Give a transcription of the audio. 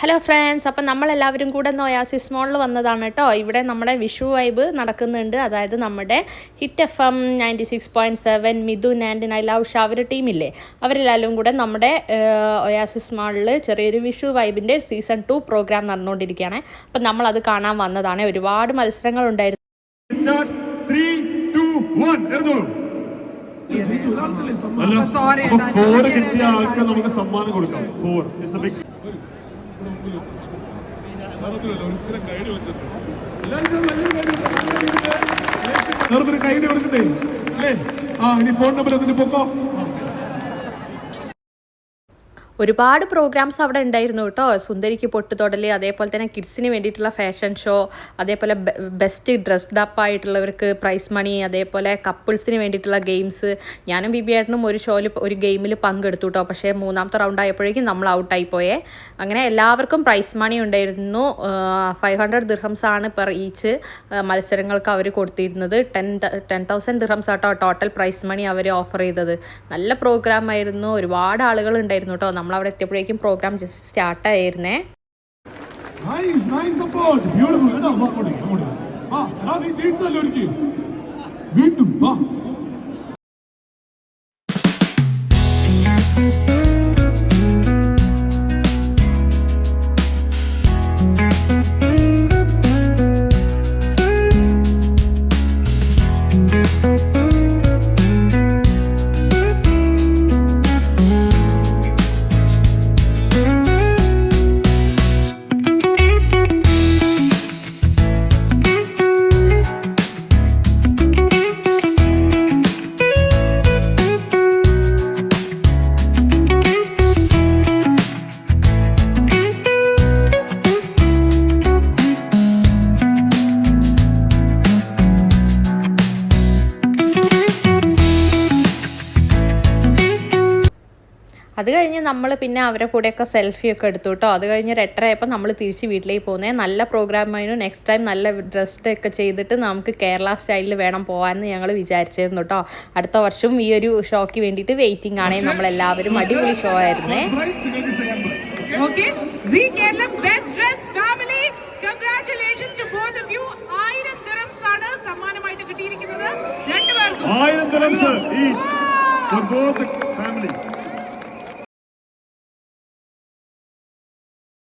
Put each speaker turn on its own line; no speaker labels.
Hello friends, അപ്പം നമ്മളെല്ലാവരും കൂടെ ഒയാസിസ് മോളിൽ വന്നതാണ് കേട്ടോ. ഇവിടെ നമ്മുടെ വിഷു വൈബ് നടക്കുന്നുണ്ട്. അതായത് നമ്മുടെ ഹിറ്റ് FM 96.7 മിഥുൻ ആൻഡ് നൈലാവ് ഷാവർ ടീമില്ലേ, അവരെല്ലാവരും കൂടെ നമ്മുടെ ഒയാസിസ് മോളിൽ ചെറിയൊരു വിഷു വൈബിൻ്റെ സീസൺ 2 പ്രോഗ്രാം നടന്നുകൊണ്ടിരിക്കുകയാണ്. അപ്പം നമ്മളത് കാണാൻ വന്നതാണ്. ഒരുപാട് മത്സരങ്ങളുണ്ടായിരുന്നു.
കൈ കൊടുക്കണ്ടേ അല്ലേ? ഇനി ഫോൺ നമ്പർ അതിന് പോക്കോ.
ഒരുപാട് പ്രോഗ്രാംസ് അവിടെ ഉണ്ടായിരുന്നു കേട്ടോ. സുന്ദരിക്ക് പൊട്ടുതൊടൽ, അതേപോലെ തന്നെ കിഡ്സിന് വേണ്ടിയിട്ടുള്ള ഫാഷൻ ഷോ, അതേപോലെ ബെസ്റ്റ് ഡ്രസ്ഡ് അപ്പ് ആയിട്ടുള്ളവർക്ക് പ്രൈസ് മണി, അതേപോലെ കപ്പിൾസിന് വേണ്ടിയിട്ടുള്ള ഗെയിംസ്. ഞാനും ബിബിയേട്ടനും ഒരു ഷോയിൽ ഒരു ഗെയിമിൽ പങ്കെടുത്തു കേട്ടോ. പക്ഷേ മൂന്നാമത്തെ റൗണ്ട് ആയപ്പോഴേക്കും നമ്മൾ ഔട്ടായി പോയേ. അങ്ങനെ എല്ലാവർക്കും പ്രൈസ് മണി ഉണ്ടായിരുന്നു. 500 ദിർഹംസ് ആണ് പെർ ഈച്ച് മത്സരങ്ങൾക്ക് അവർ കൊടുത്തിരുന്നത്. 10,000 ദിർഹംസ് ആട്ടോ ടോട്ടൽ പ്രൈസ് മണി അവർ ഓഫർ ചെയ്തത്. നല്ല പ്രോഗ്രാം ആയിരുന്നു. ഒരുപാട് ആളുകൾ ഉണ്ടായിരുന്നു കേട്ടോ. നമ്മളവിടെ എത്തിയപ്പോഴേക്കും പ്രോഗ്രാം ജസ്റ്റ് സ്റ്റാർട്ടായിരുന്നേ. അത് കഴിഞ്ഞ് നമ്മൾ പിന്നെ അവരെ കൂടെയൊക്കെ സെൽഫിയൊക്കെ എടുത്തു കേട്ടോ. അത് കഴിഞ്ഞ് 8:30 ആയപ്പോൾ നമ്മൾ തിരിച്ച് വീട്ടിലേക്ക് പോകുന്നത്. നല്ല പ്രോഗ്രാം ആയിരുന്നു. നെക്സ്റ്റ് ടൈം നല്ല ഡ്രസ്ഡ് ഒക്കെ ചെയ്തിട്ട് നമുക്ക് കേരള സ്റ്റൈലിൽ വേണം പോകാമെന്ന് ഞങ്ങൾ വിചാരിച്ചിരുന്നു കേട്ടോ. അടുത്ത വർഷം ഈ ഒരു ഷോയ്ക്ക് വേണ്ടിയിട്ട് വെയിറ്റിംഗ് ആണേ. നമ്മളെല്ലാവരും അടിപൊളി ഷോ ആയിരുന്നേ.
$1000 each for both the